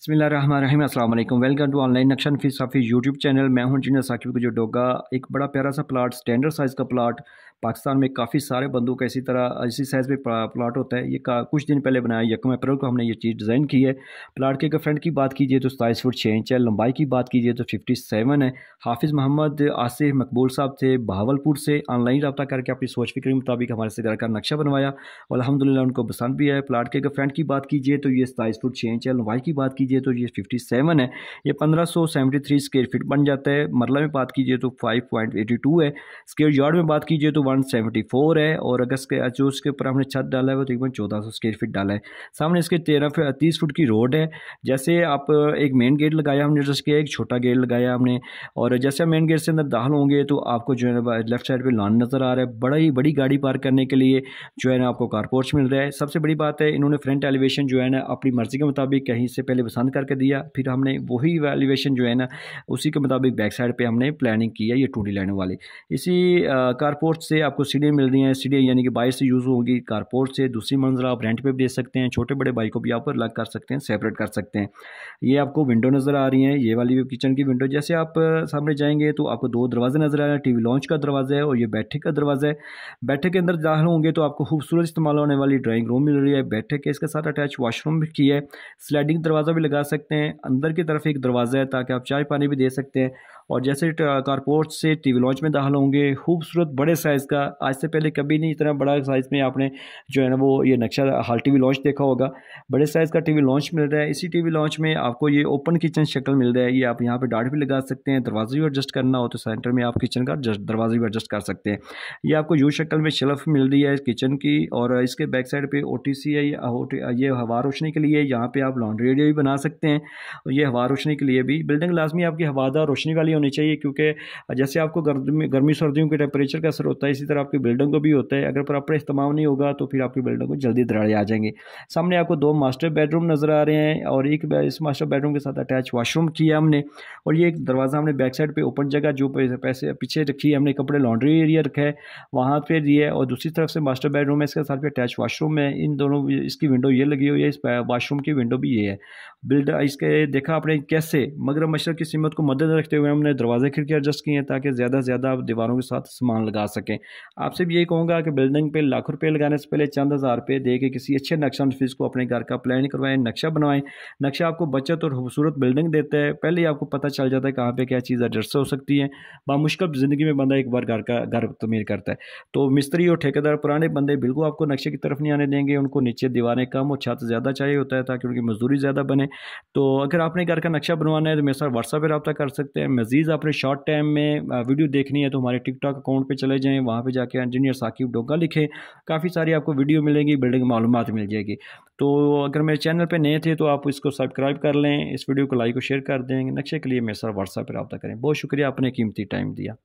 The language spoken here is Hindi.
बिस्मिल्लाहिर्रहमानिर्रहीम अस्सलाम वालेकुम। वेलकम टू ऑनलाइन नक्शा नफीस साफ़ी यूट्यूब चैनल। मैं हूं इंजीनियर साकिब को जो डोगा। एक बड़ा प्यारा सा प्लाट, स्टैंडर्ड साइज़ का प्लाट। पाकिस्तान में काफ़ी सारे बंदों का इसी तरह इसी साइज़ में प्लाट होता है। ये कुछ दिन पहले बनाया, 1 अप्रैल को हमने ये चीज़ डिज़ाइन की है। प्लाट के अगर फ्रंट की बात कीजिए तो 27 फुट 6 इंच है। लंबाई की बात कीजिए तो 57 है। हाफिज़ मोहम्मद आसिफ मकबूल साहब थे बहावलपुर से। ऑनलाइन रब्ता करके अपनी सोच फिक्र के मुताबिक हमारे से घर का नक्शा बनवाया और अल्हम्दुलिल्लाह उनको पसंद भी है। प्लाट के अगर फ्रंट की बात कीजिए तो ये 27 फुट 6 इंच है। लंबाई की बात कीजिए तो ये 57 है। ये 1573 स्क्वायर फीट बन जाता है। मरला में बात कीजिए तो 5.82 है। स्क्वायर यार्ड में बात कीजिए तो 174 है। और अगर जो उसके ऊपर हमने छत डाला है वो तकरीबन 1400 स्क्वायर फीट डाला है। सामने इसके 30 फुट की रोड है। जैसे आप एक मेन गेट लगाया हमने, जैसे एक छोटा गेट लगाया हमने, और जैसे मेन गेट से अंदर दाखिल होंगे तो आपको जो है ना लेफ्ट साइड पे लॉन नज़र आ रहा है। बड़ा ही बड़ी गाड़ी पार्क करने के लिए जो है ना आपको कारपोर्च मिल रहा है। सबसे बड़ी बात है, इन्होंने फ्रंट एलिवेशन जो है ना अपनी मर्ज़ी के मुताबिक कहीं से पहले पसंद करके दिया, फिर हमने वही एलिवेशन जो है ना उसी के मुताबिक बैक साइड पे हमने प्लानिंग की है, ये 2D लाइनों वाली। इसी कारपोर्ट से आपको सीढ़ियाँ मिल रही हैं। सीढ़ियाँ यानी कि बाइक से यूज़ होगी। कारपोर्ट से दूसरी मंजिल आप रेंट पे भी दे सकते हैं। छोटे बड़े बाइक को भी आप अलग कर सकते हैं, सेपरेट कर सकते हैं। ये आपको विंडो नज़र आ रही हैं, ये वाली किचन की विंडो। जैसे आप सामने जाएंगे तो आपको 2 दरवाजे नज़र आ रहे हैं। टीवी लॉन्च का दरवाज़ा है और ये बैठक का दरवाज़ा है। बैठक के अंदर दाखिल होंगे तो आपको खूबसूरत इस्तेमाल होने वाली ड्राइंग रूम मिल रही है। बैठक के इसके साथ अटैच वॉशरूम भी की है। स्लाइडिंग दरवाज़ा भी लगा सकते हैं। अंदर की तरफ एक दरवाज़ा है ताकि आप चाय पानी भी दे सकते हैं। और जैसे कारपोर्ट से टीवी लॉन्च में दाखिल होंगे, खूबसूरत बड़े साइज़ का, आज से पहले कभी नहीं इतना बड़ा साइज़ में आपने जो है ना वो ये नक्शा हॉल टीवी लॉन्च देखा होगा। बड़े साइज़ का टीवी लॉन्च मिल रहा है। इसी टीवी लॉन्च में आपको ये ओपन किचन शक्ल मिल रहा है। ये आप यहाँ पे डार्ट भी लगा सकते हैं। दरवाज़ा भी एडजस्ट करना हो तो सेंटर में आप किचन का दरवाज़ा भी एडजस्ट कर सकते हैं। ये आपको यू शक्ल में शेल्फ मिल रही है किचन की। और इसके बैक साइड पे OTC है। ये हवा रोशनी के लिए, यहाँ पे आप लॉन्ड्री एरिया भी बना सकते हैं। और ये हवा रोशनी के लिए भी बिल्डिंग लाजमी आपकी हवादार रोशनी वाली होनी चाहिए, क्योंकि जैसे आपको गर्मी सर्दियों के टेम्परेचर का असर होता है, इसी तरह आपकी बिल्डिंग को भी होता है। अगर प्रॉपर इस्तेमाल नहीं होगा तो फिर आपकी बिल्डिंग को जल्दी दरारें आ जाएंगे। सामने आपको 2 मास्टर बेडरूम नज़र आ रहे हैं और इस मास्टर बेडरूम के साथ अटैच वॉशरूम किया हमने। और ये एक दरवाज़ा हमने बैक साइड पे ओपन जगह जो पैसे पीछे रखी है हमने, कपड़े लॉन्ड्री एरिया रखा है वहाँ पे दिए। और दूसरी तरफ से मास्टर बेडरूम है, इसके साथ भी अटैच वॉशरूम है। इन दोनों इसकी विंडो ये लगी हुई है, इस वॉशरूम की विंडो भी ये है। इसके देखा आपने कैसे मगरब मशरक़ की सीमत को मद्देनजर रखते हुए हमने दरवाजे खिड़की एडजस्ट किए हैं ताकि ज़्यादा से ज़्यादा आप दीवारों के साथ सामान लगा सकें। आपसे भी यही कहूँगा कि बिल्डिंग पे लाखों रुपये लगाने से पहले चंद हज़ार रुपये दे के किसी अच्छे नक्शा नफीस को अपने घर का प्लान करवाएं, नक्शा बनवाएं। नक्शा आपको बचत और खूबसूरत बिल्डिंग देता है। पहले ही आपको पता चल जाता है कहाँ पे क्या चीज़ एडजस्ट हो सकती है। बामुश्किल ज़िंदगी में बंदा एक बार घर तमीर करता है, तो मिस्त्री और ठेकेदार पुराने बंदे बिल्कुल आपको नक्शे की तरफ नहीं आने देंगे। उनको नीचे दीवारें कम और छत ज़्यादा चाहिए होता है ताकि उनकी मजदूरी ज़्यादा बने। तो अगर आपने घर का नक्शा बनवाना है तो मेरे साथ व्हाट्सएप पर रब्ता कर सकते हैं। मज़ीद आपने शॉर्ट टाइम में वीडियो देखनी है तो हमारे टिकटॉक अकाउंट पे चले जाएँ, वहाँ पे जाके इंजीनियर साकिब डोगा लिखें। काफ़ी सारी आपको वीडियो मिलेंगी, बिल्डिंग मालूमात मिल जाएगी। तो अगर मेरे चैनल पे नए थे तो आप इसको सब्सक्राइब कर लें, इस वीडियो को लाइक और शेयर कर दें। नक्शे के लिए मेरे साथ व्हाट्सएप पर रब्ता करें। बहुत शुक्रिया, आपने कीमती टाइम दिया।